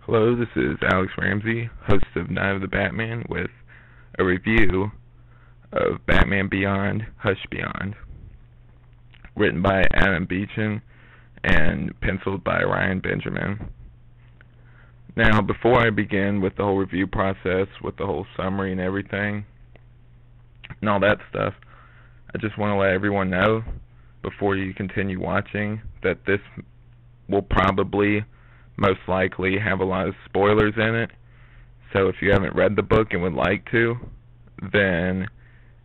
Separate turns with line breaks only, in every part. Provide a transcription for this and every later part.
Hello, this is Alex Ramsey, host of Night of the Batman, with a review of Batman Beyond, Hush Beyond, written by Adam Beechin and penciled by Ryan Benjamin. Now, before I begin with the whole review process, with the whole summary and everything, and all that stuff, I just want to let everyone know, before you continue watching, that this will probably most likely have a lot of spoilers in it. So if you haven't read the book and would like to, then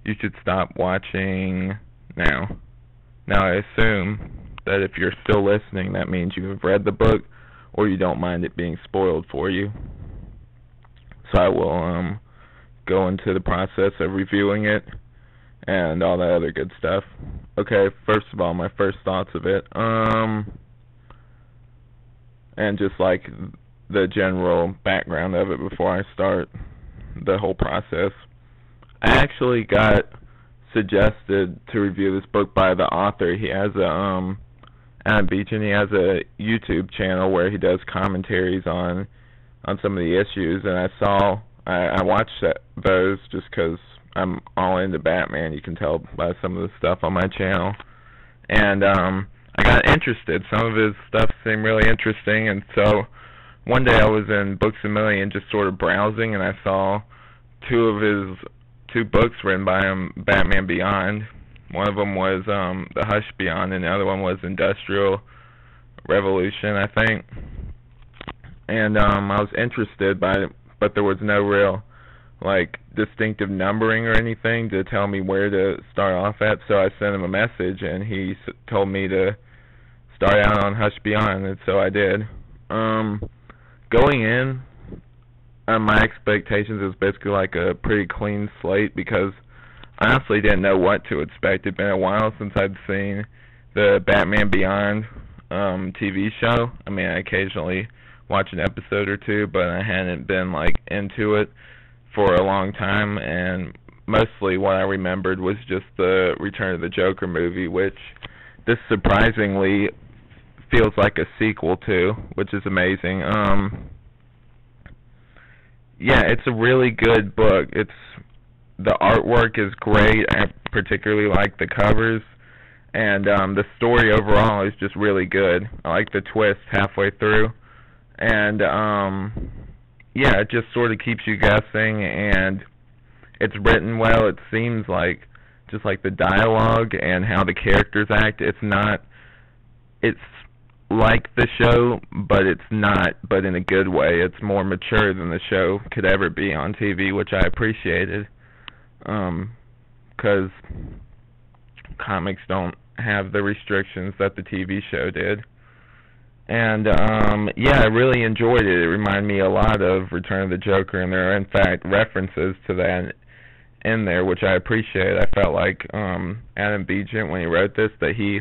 you should stop watching now. Now I assume that if you're still listening, that means you have read the book or you don't mind it being spoiled for you. So I will go into the process of reviewing it and all that other good stuff. Okay, first of all, my first thoughts of it. And just like the general background of it before I start the whole process. I actually got suggested to review this book by the author. He has Adam Beechin, he has a YouTube channel where he does commentaries on some of the issues, and I watched those just because I'm all into Batman. You can tell by some of the stuff on my channel. And I got interested. Some of his stuff seemed really interesting, and so one day I was in Books A Million just sort of browsing, and I saw two books written by him, Batman Beyond. One of them was The Hush Beyond, and the other one was Industrial Revolution, I think. And I was interested by it, but there was no real distinctive numbering or anything to tell me where to start off at, so I sent him a message, and he told me to start out on Hush Beyond, and so I did. Going in, my expectations was basically like a pretty clean slate, because I honestly didn't know what to expect. It'd been a while since I'd seen the Batman Beyond TV show. I mean, I occasionally watch an episode or two, but I hadn't been into it for a long time, and mostly what I remembered was just the Return of the Joker movie, which this surprisingly feels like a sequel to, which is amazing. Yeah, it's a really good book. The artwork is great. I particularly like the covers, and the story overall is just really good. I like the twist halfway through, and yeah, it just sort of keeps you guessing, and it's written well. It seems like just like the dialogue and how the characters act, it's like the show, but it's not, but in a good way. It's more mature than the show could ever be on TV, which I appreciated, because comics don't have the restrictions that the TV show did. And yeah, I really enjoyed it. It reminded me a lot of Return of the Joker, and there are in fact references to that in there, which I appreciate. I felt like Adam Beechin, when he wrote this, that he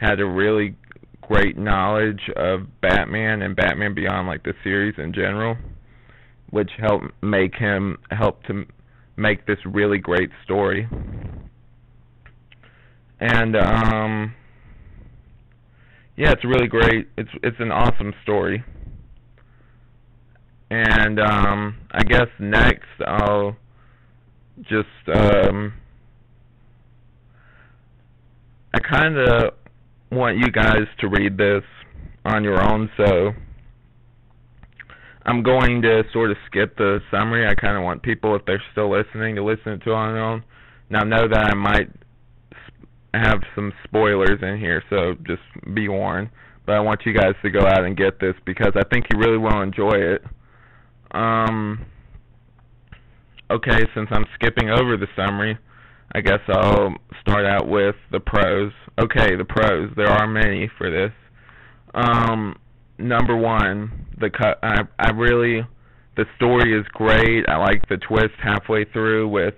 had a really great knowledge of Batman and Batman Beyond, like the series in general, which helped to make this really great story. And yeah, it's really great. It's an awesome story. And I guess next I'll just I kind of want you guys to read this on your own, so I'm going to sort of skip the summary. I kind of want people, if they're still listening, to listen to it on their own. Now, know that I might have some spoilers in here, so just be warned. But I want you guys to go out and get this, because I think you really will enjoy it. Okay, since I'm skipping over the summary, I guess I'll start out with the pros. Okay, the pros. There are many for this. Number one, the story is great. I like the twist halfway through with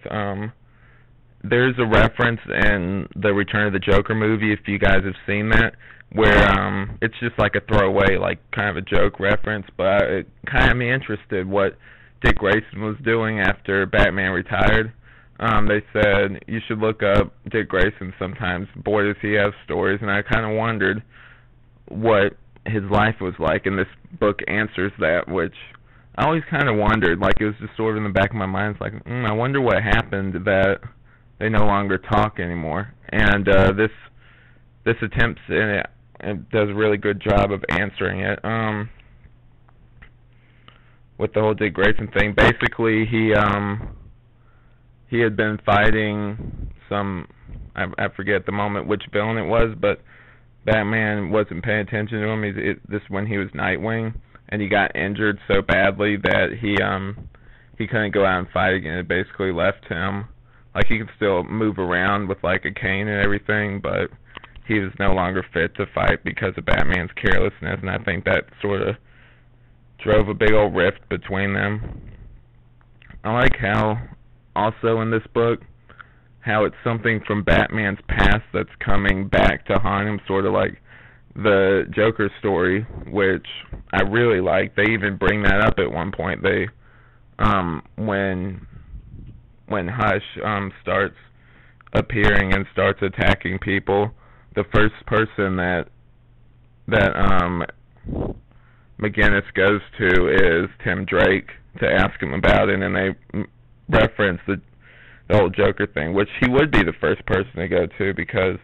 there's a reference in the Return of the Joker movie, if you guys have seen that, where it's just like a throwaway, kind of a joke reference, but it kind of made me interested what Dick Grayson was doing after Batman retired. They said you should look up Dick Grayson sometimes. Boy, does he have stories, and I kind of wondered what his life was like, and this book answers that, which I always kind of wondered. Like, it was just sort of in the back of my mind. It's like, I wonder what happened that they no longer talk anymore. And this attempts in it and does a really good job of answering it. With the whole Dick Grayson thing, basically he had been fighting some, I forget at the moment which villain it was, but Batman wasn't paying attention to him. This when he was Nightwing, and he got injured so badly that he couldn't go out and fight again. It basically left him, like, he could still move around with like a cane and everything, but he was no longer fit to fight because of Batman's carelessness, and I think that sort of drove a big old rift between them. I like how, also in this book, how it's something from Batman's past that's coming back to haunt him, sort of like the Joker story, which I really like. They even bring that up at one point. They, when Hush starts appearing and starts attacking people, the first person that McGinnis goes to is Tim Drake to ask him about it, and they reference the whole Joker thing, which he would be the first person to go to because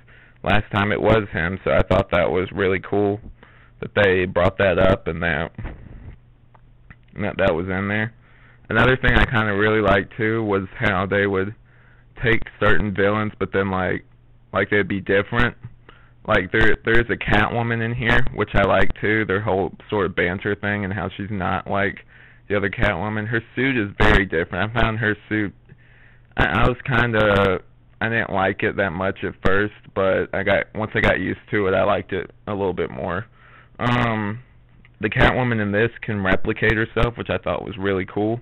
last time it was him, so I thought that was really cool that they brought that up and that was in there. Another thing I kind of really liked too was how they would take certain villains, but then like they'd be different. Like there's a Catwoman in here, which I like too. Their whole sort of banter thing and how she's not like the other Catwoman. Her suit is very different. I found her suit, I didn't like it that much at first, but once I got used to it, I liked it a little bit more. The Catwoman in this can replicate herself, which I thought was really cool.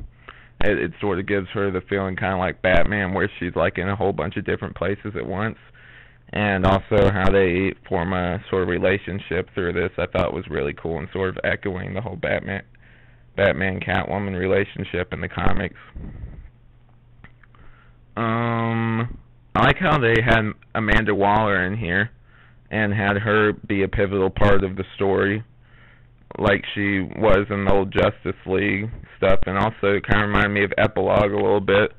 It sort of gives her the feeling kind of like Batman, where she's like in a whole bunch of different places at once. And also how they form a sort of relationship through this, I thought was really cool, and sort of echoing the whole Batman-Catwoman relationship in the comics. I like how they had Amanda Waller in here and had her be a pivotal part of the story, like she was in the old Justice League stuff, and also it kind of reminded me of Epilogue a little bit,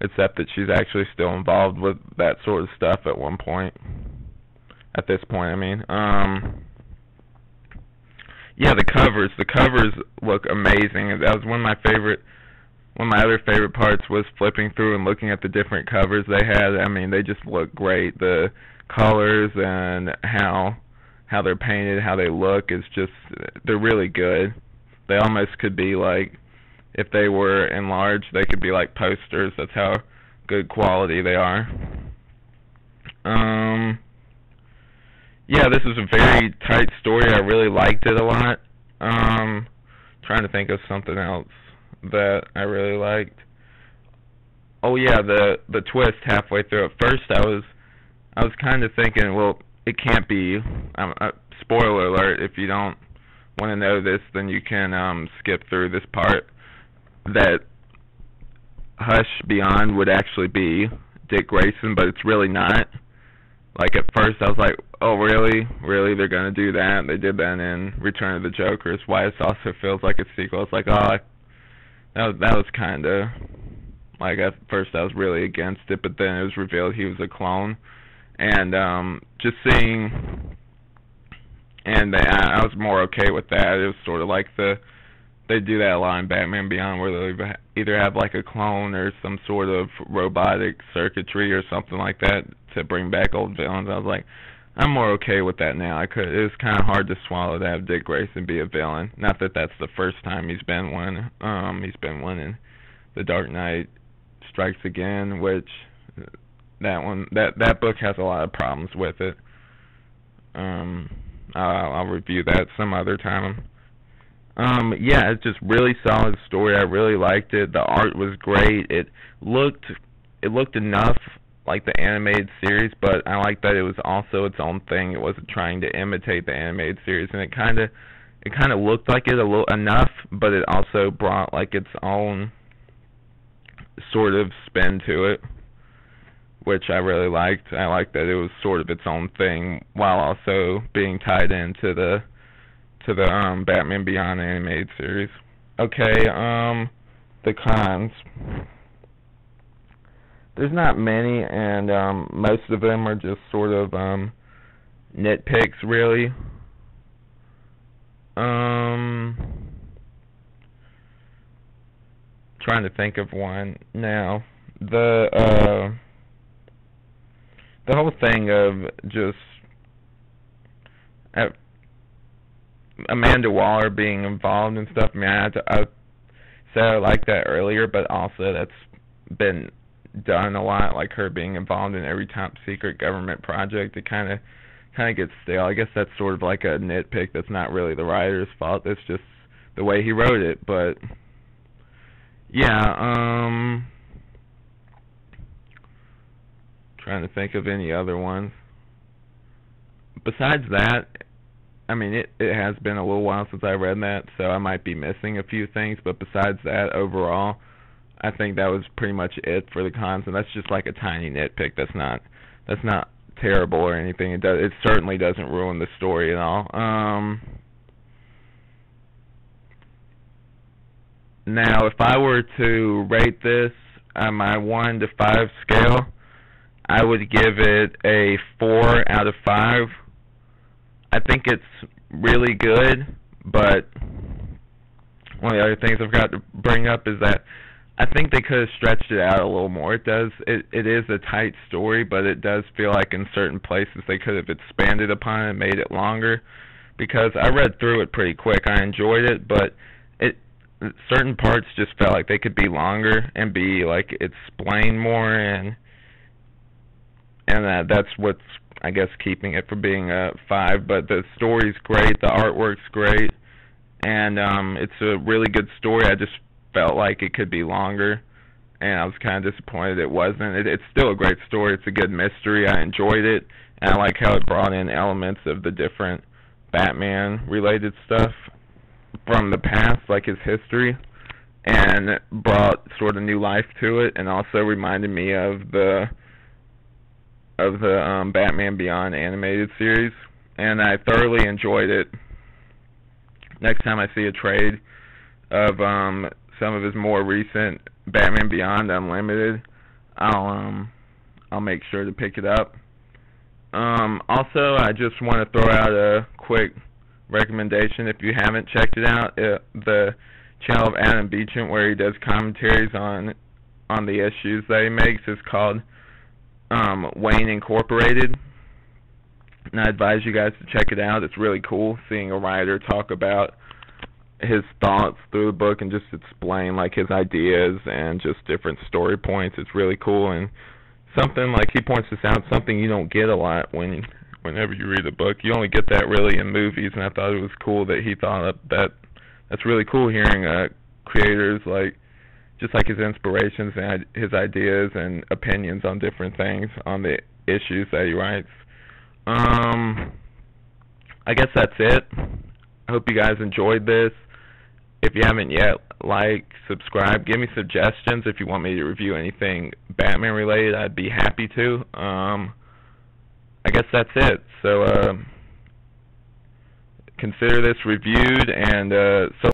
except that she's actually still involved with that sort of stuff at one point. At this point, I mean. Yeah, the covers look amazing. That was one of my other favorite parts was flipping through and looking at the different covers they had. I mean, they just look great. The colors and how they're painted, how they look, is just, they're really good. They almost could be like, if they were enlarged, they could be like posters. That's how good quality they are. Yeah, this is a very tight story. I really liked it a lot. Trying to think of something else that I really liked. Oh yeah, the twist halfway through. At first, I was kind of thinking, well, it can't be. Spoiler alert! If you don't want to know this, then you can skip through this part. That Hush Beyond would actually be Dick Grayson, but it's really not. Like, at first I was like, oh really? Really, they're gonna do that? They did that in Return of the Joker. It's why it also feels like a sequel. It's like, oh, that was kind of, like, at first I was really against it, but then it was revealed he was a clone. And just seeing, and I was more okay with that. It was sort of like they do that a lot in Batman Beyond, where they either have like a clone or some sort of robotic circuitry or something like that to bring back old villains. I was like, I'm more okay with that now. It was kind of hard to swallow to have Dick Grayson be a villain. Not that that's the first time he's been one. He's been one in The Dark Knight Strikes Again, which that book has a lot of problems with it. I'll review that some other time. Yeah, it's just really solid story. I really liked it. The art was great. It looked enough like the animated series, but I like that it was also its own thing. It wasn't trying to imitate the animated series, and it kind of looked like it enough, but it also brought like its own sort of spin to it, which I really liked. I liked that it was sort of its own thing while also being tied into the to the Batman Beyond animated series. Okay, the cons. There's not many, and most of them are just sort of nitpicks, really. Trying to think of one now. The whole thing of just Amanda Waller being involved and stuff. I mean, I said I like that earlier, but also that's been done a lot, like her being involved in every top secret government project. It kind of gets stale. I guess that's sort of like a nitpick. That's not really the writer's fault. That's just the way he wrote it. But yeah, trying to think of any other ones. Besides that, I mean, it has been a little while since I read that, so I might be missing a few things. But besides that, overall, I think that was pretty much it for the cons, and that's just like a tiny nitpick. That's not terrible or anything. It certainly doesn't ruin the story at all. Now, if I were to rate this on my 1 to 5 scale, I would give it a 4 out of 5. I think it's really good, but one of the other things I've got to bring up is that I think they could have stretched it out a little more. It is a tight story, but it does feel like in certain places they could have expanded upon it and made it longer, because I read through it pretty quick. I enjoyed it, but certain parts just felt like they could be longer and be like explained more, and that's what's, I guess, keeping it from being a 5. But the story's great, the artwork's great, and it's a really good story. I just felt like it could be longer, and I was kind of disappointed it wasn't. It's still a great story. It's a good mystery. I enjoyed it, and I like how it brought in elements of the different Batman-related stuff from the past, like his history, and brought sort of new life to it, and also reminded me of the Batman Beyond animated series, and I thoroughly enjoyed it. Next time I see a trade of some of his more recent Batman Beyond Unlimited, I'll make sure to pick it up. Also, I just want to throw out a quick recommendation. If you haven't checked it out, the channel of Adam Beecham, where he does commentaries on the issues that he makes, is called Wayne Incorporated, and I advise you guys to check it out. It's really cool seeing a writer talk about his thoughts through the book and just explain like his ideas and just different story points. It's really cool, and something like he points this out, something you don't get a lot whenever you read a book. You only get that really in movies, and I thought it was cool that he thought of that. That's really cool hearing creators like, just like his inspirations and his ideas and opinions on different things on the issues that he writes. I guess that's it. I hope you guys enjoyed this. If you haven't yet, like, subscribe, give me suggestions if you want me to review anything Batman related. I'd be happy to. I guess that's it. So consider this reviewed, and so